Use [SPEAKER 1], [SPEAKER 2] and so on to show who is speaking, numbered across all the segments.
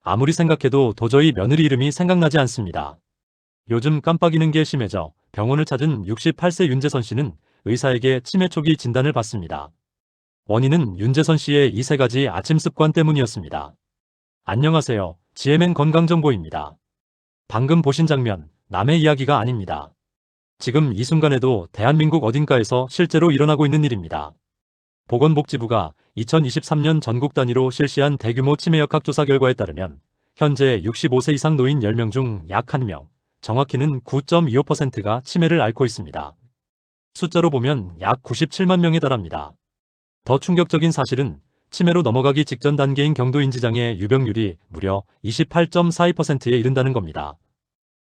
[SPEAKER 1] 아무리 생각해도 도저히 며느리 이름이 생각나지 않습니다. 요즘 깜빡이는 게 심해져 병원을 찾은 68세 윤재선 씨는 의사에게 치매 초기 진단을 받습니다. 원인은 윤재선 씨의 이 세 가지 아침 습관 때문이었습니다. 안녕하세요. GMN 건강정보입니다. 방금 보신 장면, 남의 이야기가 아닙니다. 지금 이 순간에도 대한민국 어딘가에서 실제로 일어나고 있는 일입니다. 보건복지부가 2023년 전국 단위로 실시한 대규모 치매 역학조사 결과에 따르면 현재 65세 이상 노인 10명 중 약 1명, 정확히는 9.25%가 치매를 앓고 있습니다. 숫자로 보면 약 97만 명에 달합니다. 더 충격적인 사실은 치매로 넘어가기 직전 단계인 경도인지장애 유병률이 무려 28.42%에 이른다는 겁니다.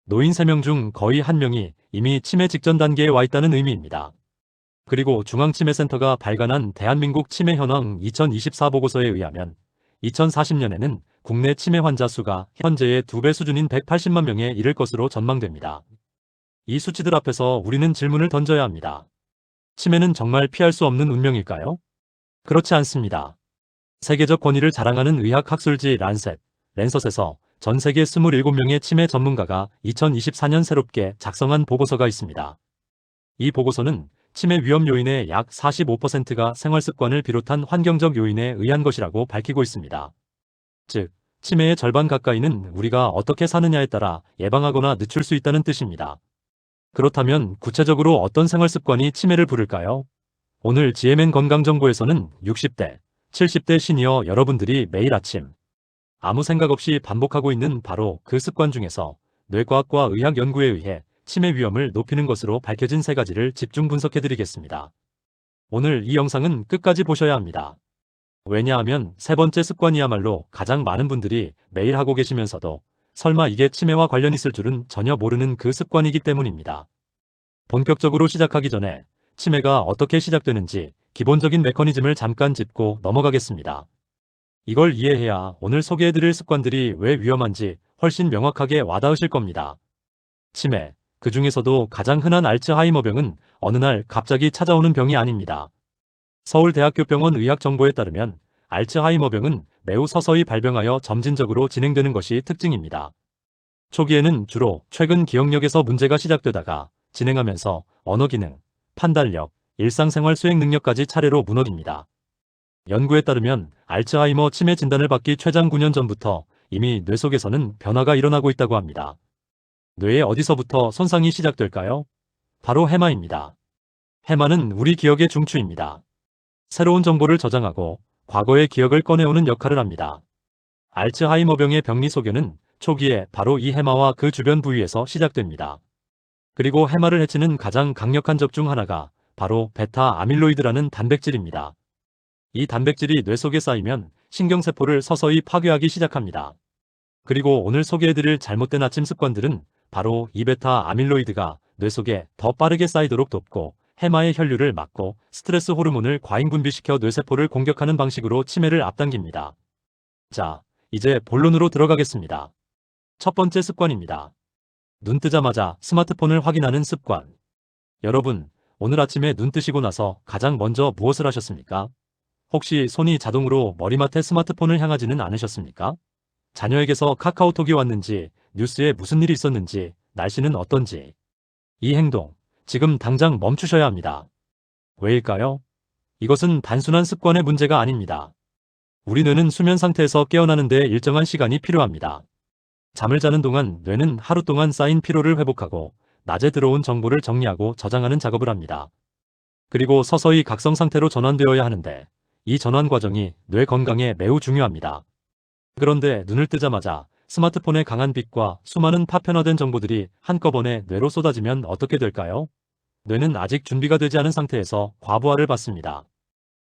[SPEAKER 1] 노인 3명 중 거의 1명이 이미 치매 직전 단계에 와 있다는 의미입니다. 그리고 중앙치매센터가 발간한 대한민국 치매 현황 2024 보고서에 의하면 2040년에는 국내 치매 환자 수가 현재의 2배 수준인 180만 명에 이를 것으로 전망됩니다. 이 수치들 앞에서 우리는 질문을 던져야 합니다. 치매는 정말 피할 수 없는 운명일까요? 그렇지 않습니다. 세계적 권위를 자랑하는 의학 학술지 란셋에서 전 세계 27명의 치매 전문가가 2024년 새롭게 작성한 보고서가 있습니다. 이 보고서는 치매 위험 요인의 약 45%가 생활습관을 비롯한 환경적 요인에 의한 것이라고 밝히고 있습니다. 즉, 치매의 절반 가까이는 우리가 어떻게 사느냐에 따라 예방하거나 늦출 수 있다는 뜻입니다. 그렇다면 구체적으로 어떤 생활습관이 치매를 부를까요? 오늘 GMN 건강정보에서는 60대, 70대 시니어 여러분들이 매일 아침 아무 생각 없이 반복하고 있는 바로 그 습관 중에서 뇌과학과 의학 연구에 의해 치매 위험을 높이는 것으로 밝혀진 3가지를 집중 분석해드리겠습니다. 오늘 이 영상은 끝까지 보셔야 합니다. 왜냐하면 3번째 습관이야말로 가장 많은 분들이 매일 하고 계시면서도 설마 이게 치매와 관련 있을 줄은 전혀 모르는 그 습관이기 때문입니다. 본격적으로 시작하기 전에 치매가 어떻게 시작되는지 기본적인 메커니즘을 잠깐 짚고 넘어가겠습니다. 이걸 이해해야 오늘 소개해드릴 습관들이 왜 위험한지 훨씬 명확하게 와닿으실 겁니다. 치매, 그 중에서도 가장 흔한 알츠하이머병은 어느 날 갑자기 찾아오는 병이 아닙니다. 서울대학교병원 의학정보에 따르면 알츠하이머병은 매우 서서히 발병하여 점진적으로 진행되는 것이 특징입니다. 초기에는 주로 최근 기억력에서 문제가 시작되다가 진행하면서 언어기능, 판단력, 일상생활 수행 능력까지 차례로 무너집니다. 연구에 따르면 알츠하이머 치매 진단을 받기 최장 9년 전부터 이미 뇌 속에서는 변화가 일어나고 있다고 합니다. 뇌에 어디서부터 손상이 시작될까요? 바로 해마입니다. 해마는 우리 기억의 중추입니다. 새로운 정보를 저장하고 과거의 기억을 꺼내오는 역할을 합니다. 알츠하이머병의 병리 소견은 초기에 바로 이 해마와 그 주변 부위에서 시작됩니다. 그리고 해마를 해치는 가장 강력한 적 중 하나가 바로 베타 아밀로이드라는 단백질입니다. 이 단백질이 뇌 속에 쌓이면 신경세포를 서서히 파괴하기 시작합니다. 그리고 오늘 소개해드릴 잘못된 아침 습관들은 바로 이 베타 아밀로이드가 뇌 속에 더 빠르게 쌓이도록 돕고 해마의 혈류를 막고 스트레스 호르몬을 과잉 분비시켜 뇌세포를 공격하는 방식으로 치매를 앞당깁니다. 자, 이제 본론으로 들어가겠습니다. 첫 번째 습관입니다. 눈 뜨자마자 스마트폰을 확인하는 습관. 여러분, 오늘 아침에 눈 뜨시고 나서 가장 먼저 무엇을 하셨습니까? 혹시 손이 자동으로 머리맡에 스마트폰을 향하지는 않으셨습니까? 자녀에게서 카카오톡이 왔는지, 뉴스에 무슨 일이 있었는지, 날씨는 어떤지. 이 행동, 지금 당장 멈추셔야 합니다. 왜일까요? 이것은 단순한 습관의 문제가 아닙니다. 우리 뇌는 수면 상태에서 깨어나는 데 일정한 시간이 필요합니다. 잠을 자는 동안 뇌는 하루 동안 쌓인 피로를 회복하고 낮에 들어온 정보를 정리하고 저장하는 작업을 합니다. 그리고 서서히 각성 상태로 전환되어야 하는데 이 전환 과정이 뇌 건강에 매우 중요합니다. 그런데 눈을 뜨자마자 스마트폰의 강한 빛과 수많은 파편화된 정보들이 한꺼번에 뇌로 쏟아지면 어떻게 될까요? 뇌는 아직 준비가 되지 않은 상태에서 과부하를 받습니다.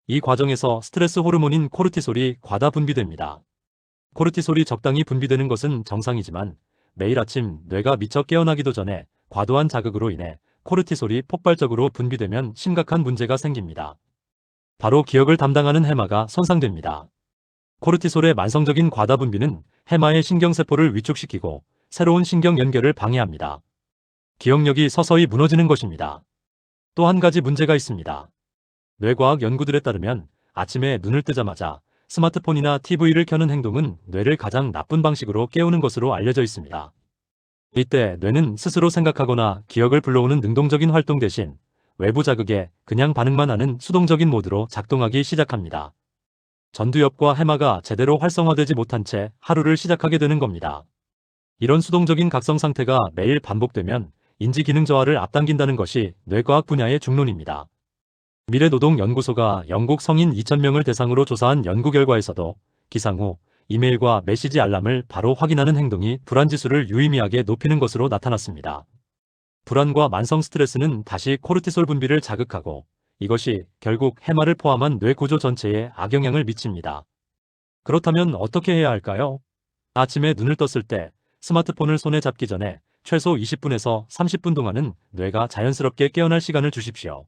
[SPEAKER 1] 이 과정에서 스트레스 호르몬인 코르티솔이 과다 분비됩니다. 코르티솔이 적당히 분비되는 것은 정상이지만 매일 아침 뇌가 미처 깨어나기도 전에 과도한 자극으로 인해 코르티솔이 폭발적으로 분비되면 심각한 문제가 생깁니다. 바로 기억을 담당하는 해마가 손상됩니다. 코르티솔의 만성적인 과다 분비는 해마의 신경세포를 위축시키고 새로운 신경 연결을 방해합니다. 기억력이 서서히 무너지는 것입니다. 또 한 가지 문제가 있습니다. 뇌과학 연구들에 따르면 아침에 눈을 뜨자마자 스마트폰이나 TV를 켜는 행동은 뇌를 가장 나쁜 방식으로 깨우는 것으로 알려져 있습니다. 이때 뇌는 스스로 생각하거나 기억을 불러오는 능동적인 활동 대신 외부 자극에 그냥 반응만 하는 수동적인 모드로 작동하기 시작합니다. 전두엽과 해마가 제대로 활성화되지 못한 채 하루를 시작하게 되는 겁니다. 이런 수동적인 각성 상태가 매일 반복되면 인지 기능 저하를 앞당긴다는 것이 뇌과학 분야의 중론입니다. 미래노동연구소가 영국 성인 2,000명을 대상으로 조사한 연구 결과에서도 기상 후 이메일과 메시지 알람을 바로 확인하는 행동이 불안지수를 유의미하게 높이는 것으로 나타났습니다. 불안과 만성 스트레스는 다시 코르티솔 분비를 자극하고 이것이 결국 해마를 포함한 뇌 구조 전체에 악영향을 미칩니다. 그렇다면 어떻게 해야 할까요? 아침에 눈을 떴을 때 스마트폰을 손에 잡기 전에 최소 20분에서 30분 동안은 뇌가 자연스럽게 깨어날 시간을 주십시오.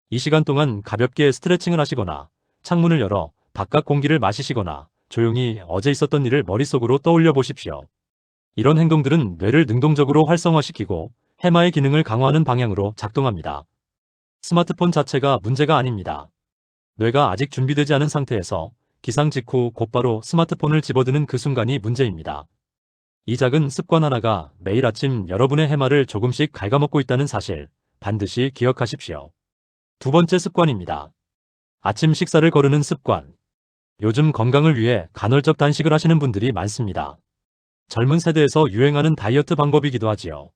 [SPEAKER 1] 이 시간 동안 가볍게 스트레칭을 하시거나 창문을 열어 바깥 공기를 마시시거나 조용히 어제 있었던 일을 머릿속으로 떠올려 보십시오. 이런 행동들은 뇌를 능동적으로 활성화시키고 해마의 기능을 강화하는 방향으로 작동합니다. 스마트폰 자체가 문제가 아닙니다. 뇌가 아직 준비되지 않은 상태에서 기상 직후 곧바로 스마트폰을 집어드는 그 순간이 문제입니다. 이 작은 습관 하나가 매일 아침 여러분의 해마를 조금씩 갉아먹고 있다는 사실 반드시 기억하십시오. 두 번째 습관입니다. 아침 식사를 거르는 습관. 요즘 건강을 위해 간헐적 단식을 하시는 분들이 많습니다. 젊은 세대에서 유행하는 다이어트 방법이기도 하지요.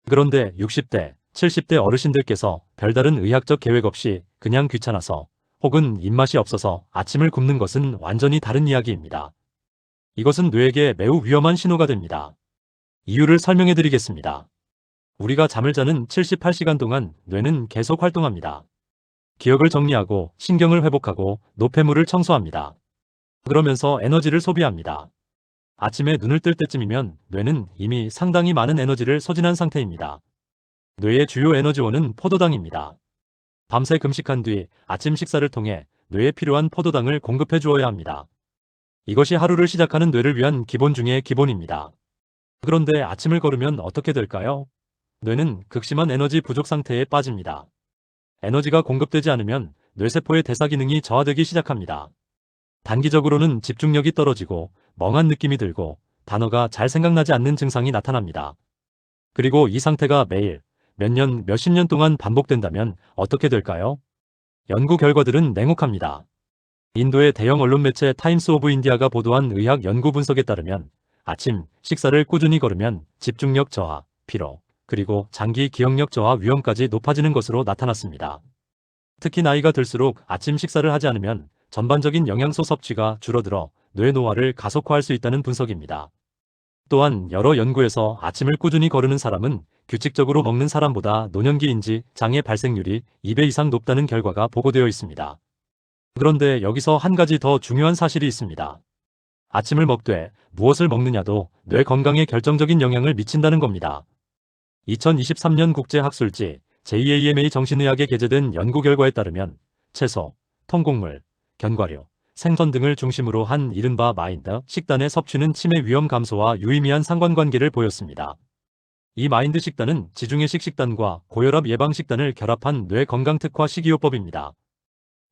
[SPEAKER 1] 그런데 60대, 70대 어르신들께서 별다른 의학적 계획 없이 그냥 귀찮아서 혹은 입맛이 없어서 아침을 굶는 것은 완전히 다른 이야기입니다. 이것은 뇌에게 매우 위험한 신호가 됩니다. 이유를 설명해 드리겠습니다. 우리가 잠을 자는 78시간 동안 뇌는 계속 활동합니다. 기억을 정리하고 신경을 회복하고 노폐물을 청소합니다. 그러면서 에너지를 소비합니다. 아침에 눈을 뜰 때쯤이면 뇌는 이미 상당히 많은 에너지를 소진한 상태입니다. 뇌의 주요 에너지원은 포도당입니다. 밤새 금식한 뒤 아침 식사를 통해 뇌에 필요한 포도당을 공급해 주어야 합니다. 이것이 하루를 시작하는 뇌를 위한 기본 중의 기본입니다. 그런데 아침을 거르면 어떻게 될까요? 뇌는 극심한 에너지 부족 상태에 빠집니다. 에너지가 공급되지 않으면 뇌세포의 대사 기능이 저하되기 시작합니다. 단기적으로는 집중력이 떨어지고 멍한 느낌이 들고 단어가 잘 생각나지 않는 증상이 나타납니다. 그리고 이 상태가 매일 몇 년, 몇십 년 동안 반복된다면 어떻게 될까요? 연구 결과들은 냉혹합니다. 인도의 대형 언론 매체 타임스 오브 인디아가 보도한 의학 연구 분석에 따르면 아침 식사를 꾸준히 거르면 집중력 저하, 피로, 그리고 장기 기억력 저하 위험까지 높아지는 것으로 나타났습니다. 특히 나이가 들수록 아침 식사를 하지 않으면 전반적인 영양소 섭취가 줄어들어 뇌 노화를 가속화할 수 있다는 분석입니다. 또한 여러 연구에서 아침을 꾸준히 거르는 사람은 규칙적으로 먹는 사람보다 노년기 인지 장애 발생률이 2배 이상 높다는 결과가 보고되어 있습니다. 그런데 여기서 한 가지 더 중요한 사실이 있습니다. 아침을 먹되 무엇을 먹느냐도 뇌 건강에 결정적인 영향을 미친다는 겁니다. 2023년 국제학술지 JAMA 정신의학에 게재된 연구 결과에 따르면 채소, 통곡물, 견과류, 생선 등을 중심으로 한 이른바 마인드 식단의 섭취는 치매 위험 감소와 유의미한 상관관계를 보였습니다. 이 마인드 식단은 지중해식 식단과 고혈압 예방 식단을 결합한 뇌 건강 특화 식이요법입니다.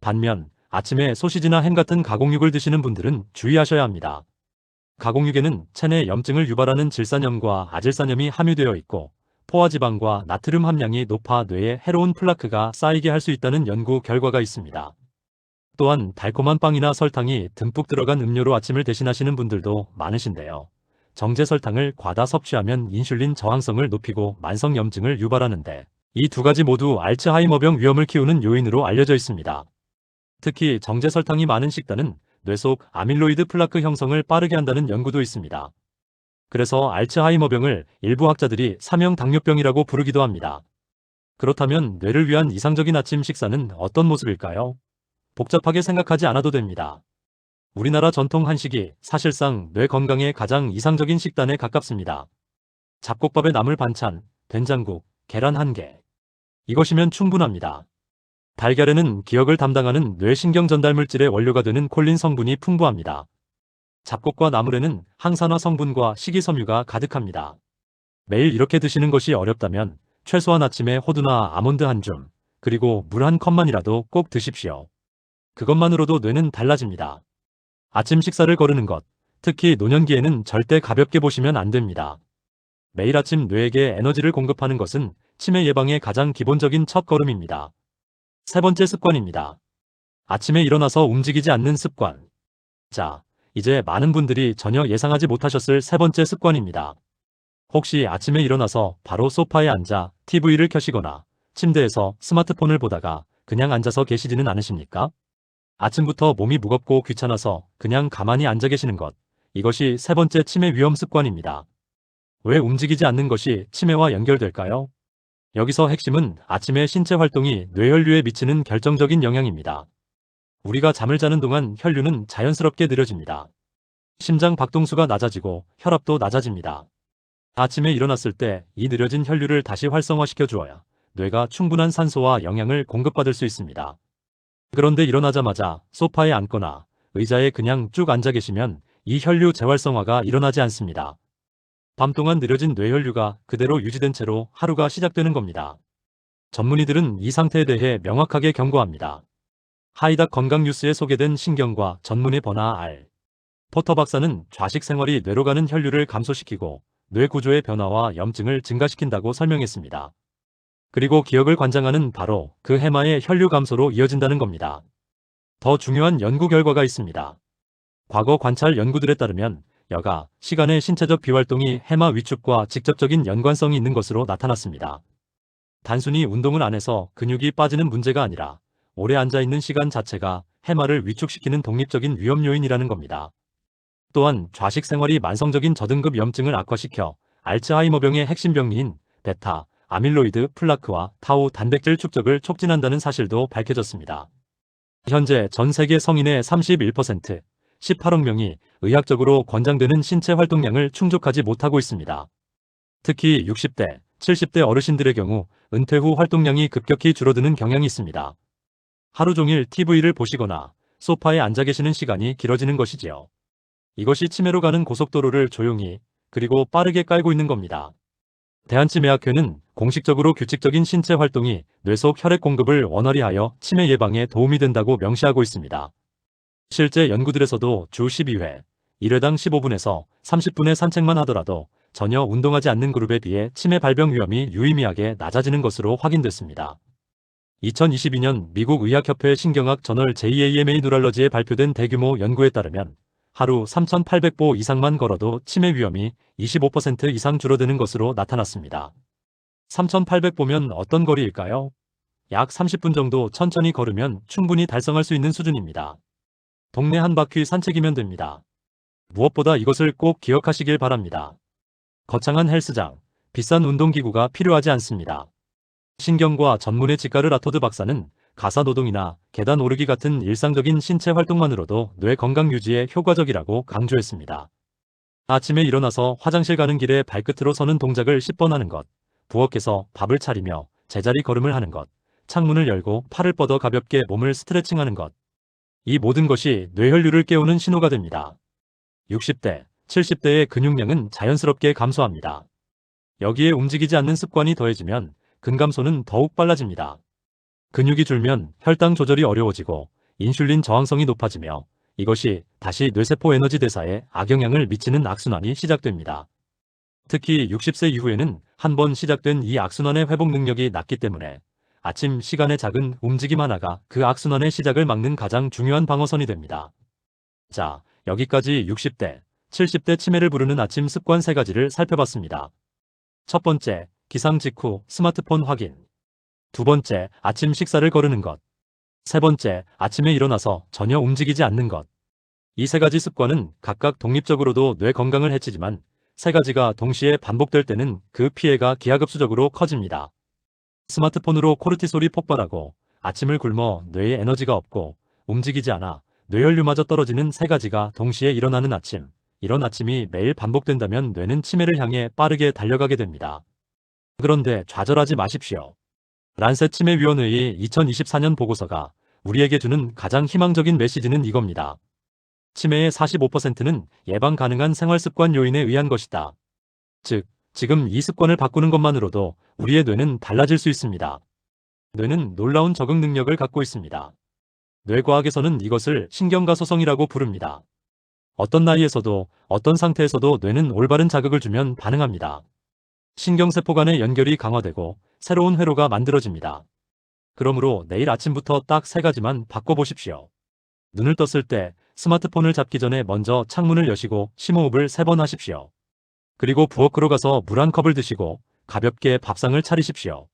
[SPEAKER 1] 반면 아침에 소시지나 햄 같은 가공육을 드시는 분들은 주의하셔야 합니다. 가공육에는 체내 염증을 유발하는 질산염과 아질산염이 함유되어 있고 포화지방과 나트륨 함량이 높아 뇌에 해로운 플라크가 쌓이게 할 수 있다는 연구 결과가 있습니다. 또한 달콤한 빵이나 설탕이 듬뿍 들어간 음료로 아침을 대신하시는 분들도 많으신데요. 정제 설탕을 과다 섭취하면 인슐린 저항성을 높이고 만성염증을 유발하는데 이 두 가지 모두 알츠하이머병 위험을 키우는 요인으로 알려져 있습니다. 특히 정제 설탕이 많은 식단은 뇌 속 아밀로이드 플라크 형성을 빠르게 한다는 연구도 있습니다. 그래서 알츠하이머병을 일부 학자들이 사명 당뇨병이라고 부르기도 합니다. 그렇다면 뇌를 위한 이상적인 아침 식사는 어떤 모습일까요? 복잡하게 생각하지 않아도 됩니다. 우리나라 전통 한식이 사실상 뇌 건강에 가장 이상적인 식단에 가깝습니다. 잡곡밥에 나물 반찬, 된장국, 계란 1개. 이것이면 충분합니다. 달걀에는 기억을 담당하는 뇌신경 전달 물질의 원료가 되는 콜린 성분이 풍부합니다. 잡곡과 나물에는 항산화 성분과 식이섬유가 가득합니다. 매일 이렇게 드시는 것이 어렵다면 최소한 아침에 호두나 아몬드 한 줌, 그리고 물 한 컵만이라도 꼭 드십시오. 그것만으로도 뇌는 달라집니다. 아침 식사를 거르는 것, 특히 노년기에는 절대 가볍게 보시면 안 됩니다. 매일 아침 뇌에게 에너지를 공급하는 것은 치매 예방의 가장 기본적인 첫걸음입니다. 세 번째 습관입니다. 아침에 일어나서 움직이지 않는 습관. 자, 이제 많은 분들이 전혀 예상하지 못하셨을 세 번째 습관입니다. 혹시 아침에 일어나서 바로 소파에 앉아 TV를 켜시거나 침대에서 스마트폰을 보다가 그냥 앉아서 계시지는 않으십니까? 아침부터 몸이 무겁고 귀찮아서 그냥 가만히 앉아 계시는 것. 이것이 세 번째 치매 위험 습관입니다. 왜 움직이지 않는 것이 치매와 연결될까요? 여기서 핵심은 아침의 신체 활동이 뇌혈류에 미치는 결정적인 영향입니다. 우리가 잠을 자는 동안 혈류는 자연스럽게 느려집니다. 심장 박동수가 낮아지고 혈압도 낮아집니다. 아침에 일어났을 때 이 느려진 혈류를 다시 활성화시켜 주어야 뇌가 충분한 산소와 영양을 공급받을 수 있습니다. 그런데 일어나자마자 소파에 앉거나 의자에 그냥 쭉 앉아 계시면 이 혈류 재활성화가 일어나지 않습니다. 밤 동안 느려진 뇌혈류가 그대로 유지된 채로 하루가 시작되는 겁니다. 전문의들은 이 상태에 대해 명확하게 경고합니다. 하이닥 건강뉴스에 소개된 신경과 전문의 버나 알. 포터 박사는 좌식 생활이 뇌로 가는 혈류를 감소시키고 뇌 구조의 변화와 염증을 증가시킨다고 설명했습니다. 그리고 기억을 관장하는 바로 그 해마의 혈류 감소로 이어진다는 겁니다. 더 중요한 연구 결과가 있습니다. 과거 관찰 연구들에 따르면 여가 시간의 신체적 비활동이 해마 위축과 직접적인 연관성이 있는 것으로 나타났습니다. 단순히 운동을 안 해서 근육이 빠지는 문제가 아니라 오래 앉아있는 시간 자체가 해마를 위축시키는 독립적인 위험 요인이라는 겁니다. 또한 좌식 생활이 만성적인 저등급 염증을 악화시켜 알츠하이머병의 핵심 병리인 베타, 아밀로이드 플라크와 타우 단백질 축적을 촉진한다는 사실도 밝혀졌습니다. 현재 전 세계 성인의 31%, 18억 명이 의학적으로 권장되는 신체 활동량을 충족하지 못하고 있습니다. 특히 60대, 70대 어르신들의 경우 은퇴 후 활동량이 급격히 줄어드는 경향이 있습니다. 하루 종일 TV를 보시거나 소파에 앉아 계시는 시간이 길어지는 것이지요. 이것이 치매로 가는 고속도로를 조용히 그리고 빠르게 깔고 있는 겁니다. 대한치매학회는 공식적으로 규칙적인 신체 활동이 뇌 속 혈액 공급을 원활히 하여 치매 예방에 도움이 된다고 명시하고 있습니다. 실제 연구들에서도 주 12회, 1회당 15분에서 30분의 산책만 하더라도 전혀 운동하지 않는 그룹에 비해 치매 발병 위험이 유의미하게 낮아지는 것으로 확인됐습니다. 2022년 미국 의학협회 신경학 저널 JAMA 뉴럴러지에 발표된 대규모 연구에 따르면 하루 3,800보 이상만 걸어도 치매 위험이 25% 이상 줄어드는 것으로 나타났습니다. 3,800보면 어떤 거리일까요? 약 30분 정도 천천히 걸으면 충분히 달성할 수 있는 수준입니다. 동네 한 바퀴 산책이면 됩니다. 무엇보다 이것을 꼭 기억하시길 바랍니다. 거창한 헬스장, 비싼 운동기구가 필요하지 않습니다. 신경과 전문의 치과르 라토드 박사는 가사노동이나 계단 오르기 같은 일상적인 신체 활동만으로도 뇌 건강 유지에 효과적이라고 강조했습니다. 아침에 일어나서 화장실 가는 길에 발끝으로 서는 동작을 10번 하는 것, 부엌에서 밥을 차리며 제자리 걸음을 하는 것, 창문을 열고 팔을 뻗어 가볍게 몸을 스트레칭하는 것. 이 모든 것이 뇌혈류를 깨우는 신호가 됩니다. 60대, 70대의 근육량은 자연스럽게 감소합니다. 여기에 움직이지 않는 습관이 더해지면 근감소는 더욱 빨라집니다. 근육이 줄면 혈당 조절이 어려워지고 인슐린 저항성이 높아지며 이것이 다시 뇌세포 에너지 대사에 악영향을 미치는 악순환이 시작됩니다. 특히 60세 이후에는 한번 시작된 이 악순환의 회복 능력이 낮기 때문에 아침 시간의 작은 움직임 하나가 그 악순환의 시작을 막는 가장 중요한 방어선이 됩니다. 자, 여기까지 60대, 70대 치매를 부르는 아침 습관 3가지를 살펴봤습니다. 첫 번째, 기상 직후 스마트폰 확인. 두 번째, 아침 식사를 거르는 것. 세 번째, 아침에 일어나서 전혀 움직이지 않는 것. 이 3가지 습관은 각각 독립적으로도 뇌 건강을 해치지만 3가지가 동시에 반복될 때는 그 피해가 기하급수적으로 커집니다. 스마트폰으로 코르티솔이 폭발하고 아침을 굶어 뇌에 에너지가 없고 움직이지 않아 뇌혈류마저 떨어지는 3가지가 동시에 일어나는 아침. 이런 아침이 매일 반복된다면 뇌는 치매를 향해 빠르게 달려가게 됩니다. 그런데 좌절하지 마십시오. 란셋 치매위원회의 2024년 보고서가 우리에게 주는 가장 희망적인 메시지는 이겁니다. 치매의 45%는 예방 가능한 생활습관 요인에 의한 것이다. 즉, 지금 이 습관을 바꾸는 것만으로도 우리의 뇌는 달라질 수 있습니다. 뇌는 놀라운 적응 능력을 갖고 있습니다. 뇌과학에서는 이것을 신경가소성이라고 부릅니다. 어떤 나이에서도 어떤 상태에서도 뇌는 올바른 자극을 주면 반응합니다. 신경세포 간의 연결이 강화되고 새로운 회로가 만들어집니다. 그러므로 내일 아침부터 딱 3가지만 바꿔보십시오. 눈을 떴을 때 스마트폰을 잡기 전에 먼저 창문을 여시고 심호흡을 3번 하십시오. 그리고 부엌으로 가서 물 한 컵을 드시고 가볍게 밥상을 차리십시오.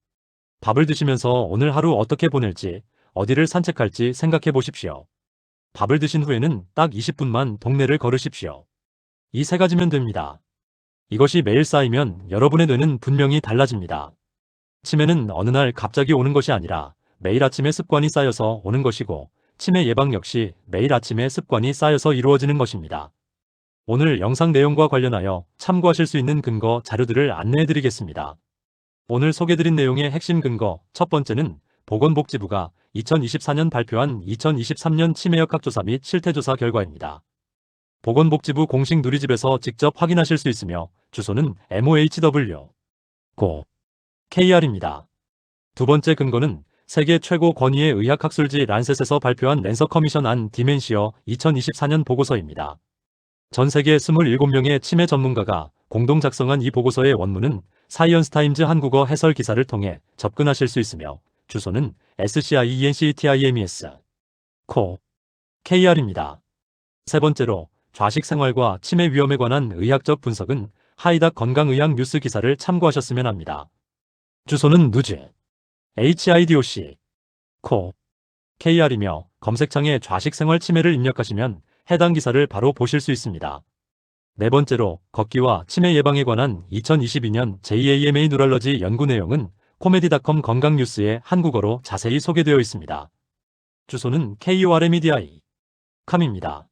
[SPEAKER 1] 밥을 드시면서 오늘 하루 어떻게 보낼지, 어디를 산책할지 생각해 보십시오. 밥을 드신 후에는 딱 20분만 동네를 걸으십시오. 이 3가지면 됩니다. 이것이 매일 쌓이면 여러분의 뇌는 분명히 달라집니다. 치매는 어느 날 갑자기 오는 것이 아니라 매일 아침에 습관이 쌓여서 오는 것이고, 치매 예방 역시 매일 아침에 습관이 쌓여서 이루어지는 것입니다. 오늘 영상 내용과 관련하여 참고하실 수 있는 근거 자료들을 안내해 드리겠습니다. 오늘 소개드린 내용의 핵심 근거, 첫 번째는 보건복지부가 2024년 발표한 2023년 치매 역학조사 및 실태조사 결과입니다. 보건복지부 공식 누리집에서 직접 확인하실 수 있으며 주소는 MOHW KR입니다. 두 번째 근거는 세계 최고 권위의 의학학술지 란셋에서 발표한 랜서 커미션 안 디멘시어 2024년 보고서입니다. 전 세계 27명의 치매 전문가가 공동 작성한 이 보고서의 원문은 사이언스 타임즈 한국어 해설 기사를 통해 접근하실 수 있으며 주소는 SCIENCTIMES KR입니다. 세 번째로 좌식 생활과 치매 위험에 관한 의학적 분석은 하이닥 건강의학 뉴스 기사를 참고하셨으면 합니다. 주소는 누즈 HIDOC KR이며 검색창에 좌식 생활 치매를 입력하시면 해당 기사를 바로 보실 수 있습니다. 네 번째로 걷기와 치매 예방에 관한 2022년 JAMA 누럴러지 연구 내용은 코메디닷컴 건강뉴스에 한국어로 자세히 소개되어 있습니다. 주소는 KORMEDI.com입니다.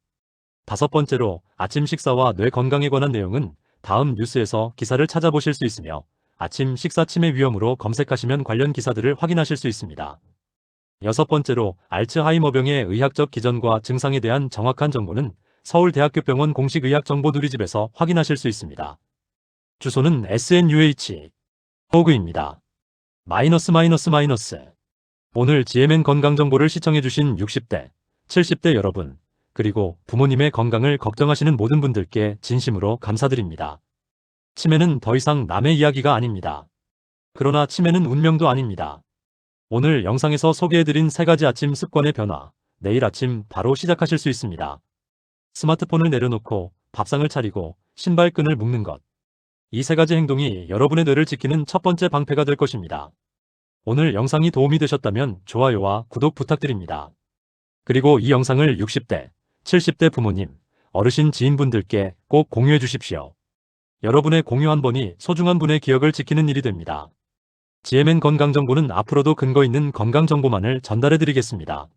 [SPEAKER 1] 다섯 번째로 아침 식사와 뇌 건강에 관한 내용은 다음 뉴스에서 기사를 찾아보실 수 있으며 아침 식사 치매 위험으로 검색하시면 관련 기사들을 확인하실 수 있습니다. 여섯 번째로 알츠하이머병의 의학적 기전과 증상에 대한 정확한 정보는 서울대학교병원 공식의학정보 누리집에서 확인하실 수 있습니다. 주소는 SNUH 호그입니다. 오늘 GMN 건강정보를 시청해주신 60대, 70대 여러분, 그리고 부모님의 건강을 걱정하시는 모든 분들께 진심으로 감사드립니다. 치매는 더 이상 남의 이야기가 아닙니다. 그러나 치매는 운명도 아닙니다. 오늘 영상에서 소개해드린 3가지 아침 습관의 변화, 내일 아침 바로 시작하실 수 있습니다. 스마트폰을 내려놓고 밥상을 차리고 신발끈을 묶는 것. 이 3가지 행동이 여러분의 뇌를 지키는 첫 번째 방패가 될 것입니다. 오늘 영상이 도움이 되셨다면 좋아요와 구독 부탁드립니다. 그리고 이 영상을 60대, 70대 부모님, 어르신 지인분들께 꼭 공유해 주십시오. 여러분의 공유 한 번이 소중한 분의 기억을 지키는 일이 됩니다. GMN 건강정보는 앞으로도 근거 있는 건강정보만을 전달해 드리겠습니다.